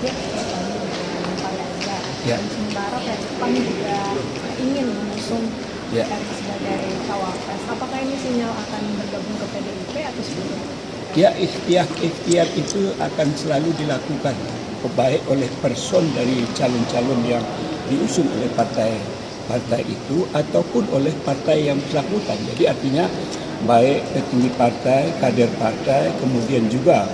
pihak bergabung dengan Pak Ganjar. Ya. Dan sementara Pan juga ingin mengusung Ya. Erick sebagai cawapres. Apakah ini sinyal akan bergabung ke PDIP atau seperti apa? Ya, ikhtiar itu akan selalu dilakukan baik oleh person dari calon-calon yang diusung oleh partai itu ataupun oleh partai yang bersangkutan. Jadi artinya baik petinggi partai, kader partai, kemudian juga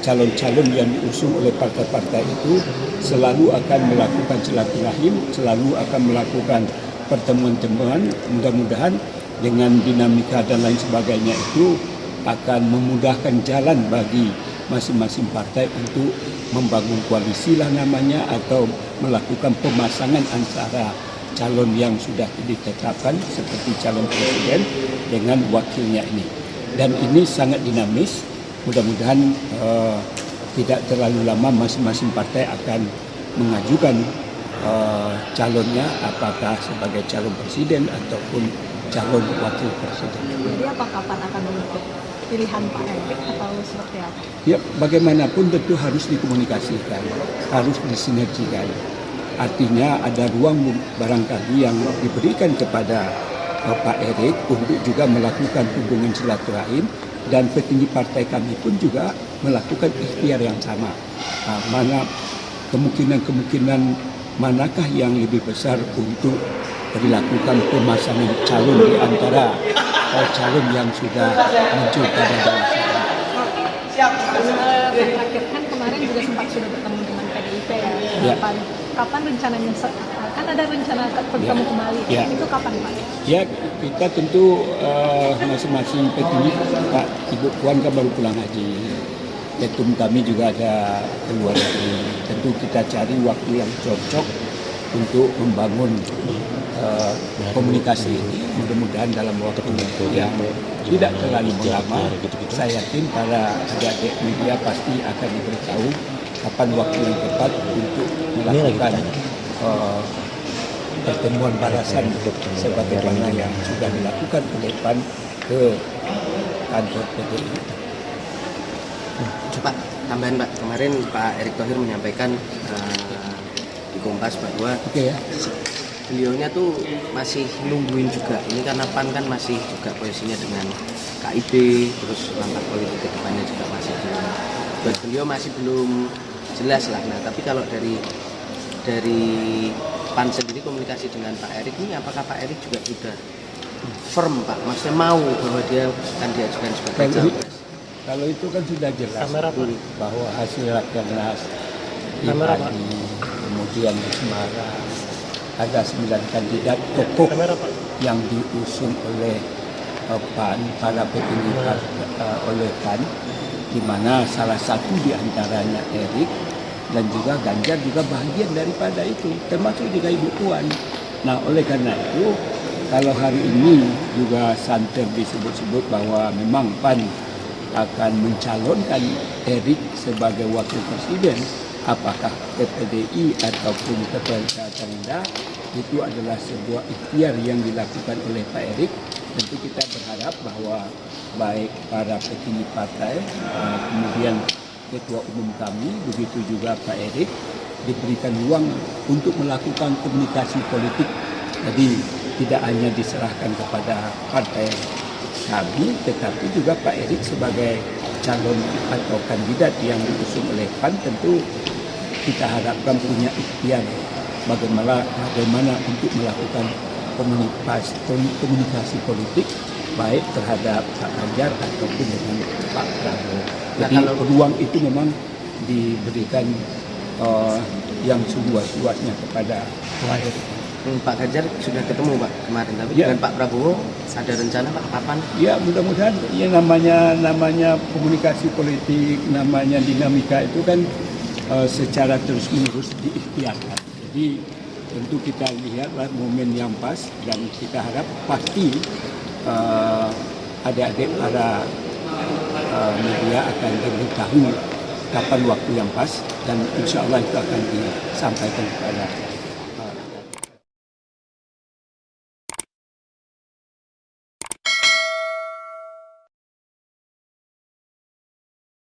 calon-calon yang diusung oleh partai-partai itu selalu akan melakukan silaturahim, selalu akan melakukan pertemuan-pertemuan, mudah-mudahan dengan dinamika dan lain sebagainya itu akan memudahkan jalan bagi masing-masing partai untuk membangun koalisi lah namanya atau melakukan pemasangan antara calon yang sudah ditetapkan seperti calon presiden dengan wakilnya ini. Dan ini sangat dinamis, mudah-mudahan tidak terlalu lama masing-masing partai akan mengajukan calonnya apakah sebagai calon presiden ataupun calon wakil presiden. Jadi apa kapan akan menutup pilihan Pak Erick atau seperti apa? Ya, bagaimanapun tentu harus dikomunikasikan, harus disinergikan. Artinya ada ruang barangkali yang diberikan kepada Pak Erick untuk juga melakukan hubungan silaturahim dan petinggi partai kami pun juga melakukan ikhtiar yang sama. Mana kemungkinan manakah yang lebih besar untuk dilakukan pemasangan calon di antara calon yang sudah muncul pada bawaslu. Terakhir kan kemarin juga sempat sudah bertemu dengan PDIP ya. Kapan rencananya kan ada rencana bertemu kembali? Ya. Itu kapan Pak? Ya, kita tentu masing-masing petinggi Pak Ibu Puan kan baru pulang haji. Ketum kami juga ada keluar negeri. Tentu kita cari waktu yang cocok untuk membangun komunikasi ini. Mudah-mudahan dalam waktu yang tidak terlalu lama, saya yakin para adik-adik media pasti akan diberitahu kapan waktu yang tepat untuk melakukan pertemuan balasan sebagaimana yang sudah dilakukan oleh PAN ke kantor PDI. Coba tambahan Pak, kemarin Pak Erick Thohir menyampaikan di Kompas bahwa beliaunya tuh masih nungguin juga. Ini karena PAN kan masih juga posisinya dengan KIB, terus langkah politik ke depannya juga masih belum. Buat beliau masih belum jelas lah. Nah, tapi kalau dari PAN sendiri komunikasi dengan Pak Erick ini, apakah Pak Erick juga sudah firm Pak? Maksudnya mau bahwa dia akan diajukan sebagai cawapres? Kalau itu kan sudah jelas bahwa hasil rakernas di Padi, kemudian di Semarang ada 9 kandidat tokoh yang diusung oleh PAN, para petinggi oleh PAN, di mana salah satu di antaranya Erick dan juga Ganjar juga bahagian daripada itu, termasuk juga Ibu Puan. Nah, oleh karena itu, kalau hari ini juga santer disebut-sebut bahwa memang PAN akan mencalonkan Erick sebagai wakil presiden, apakah ke PDI ataupun ke Partai Gerindra, itu adalah sebuah ikhtiar yang dilakukan oleh Pak Erick. Tentu kita berharap bahwa baik para petinggi partai, kemudian Ketua Umum kami, begitu juga Pak Erick, diberikan ruang untuk melakukan komunikasi politik. Jadi tidak hanya diserahkan kepada partai kami, tetapi juga Pak Erick sebagai calon atau kandidat yang diusung oleh PAN, tentu kita harapkan punya ikhtiar bagaimana untuk melakukan komunikasi politik baik terhadap Pak Ganjar ataupun dengan Pak Prabowo. Jadi ruang itu memang diberikan yang seluas-luasnya kepada Pak Erick. Pak Ganjar sudah ketemu Pak kemarin, tapi dengan Pak Prabowo ada rencana Pak kapan? Ya, mudah-mudahan ya namanya komunikasi politik, namanya dinamika itu kan secara terus-menerus diikhtiarkan. Jadi tentu kita lihatlah momen yang pas dan kita harap pasti adik-adik para media akan memberitahu kapan waktu yang pas dan insya Allah itu akan disampaikan kepada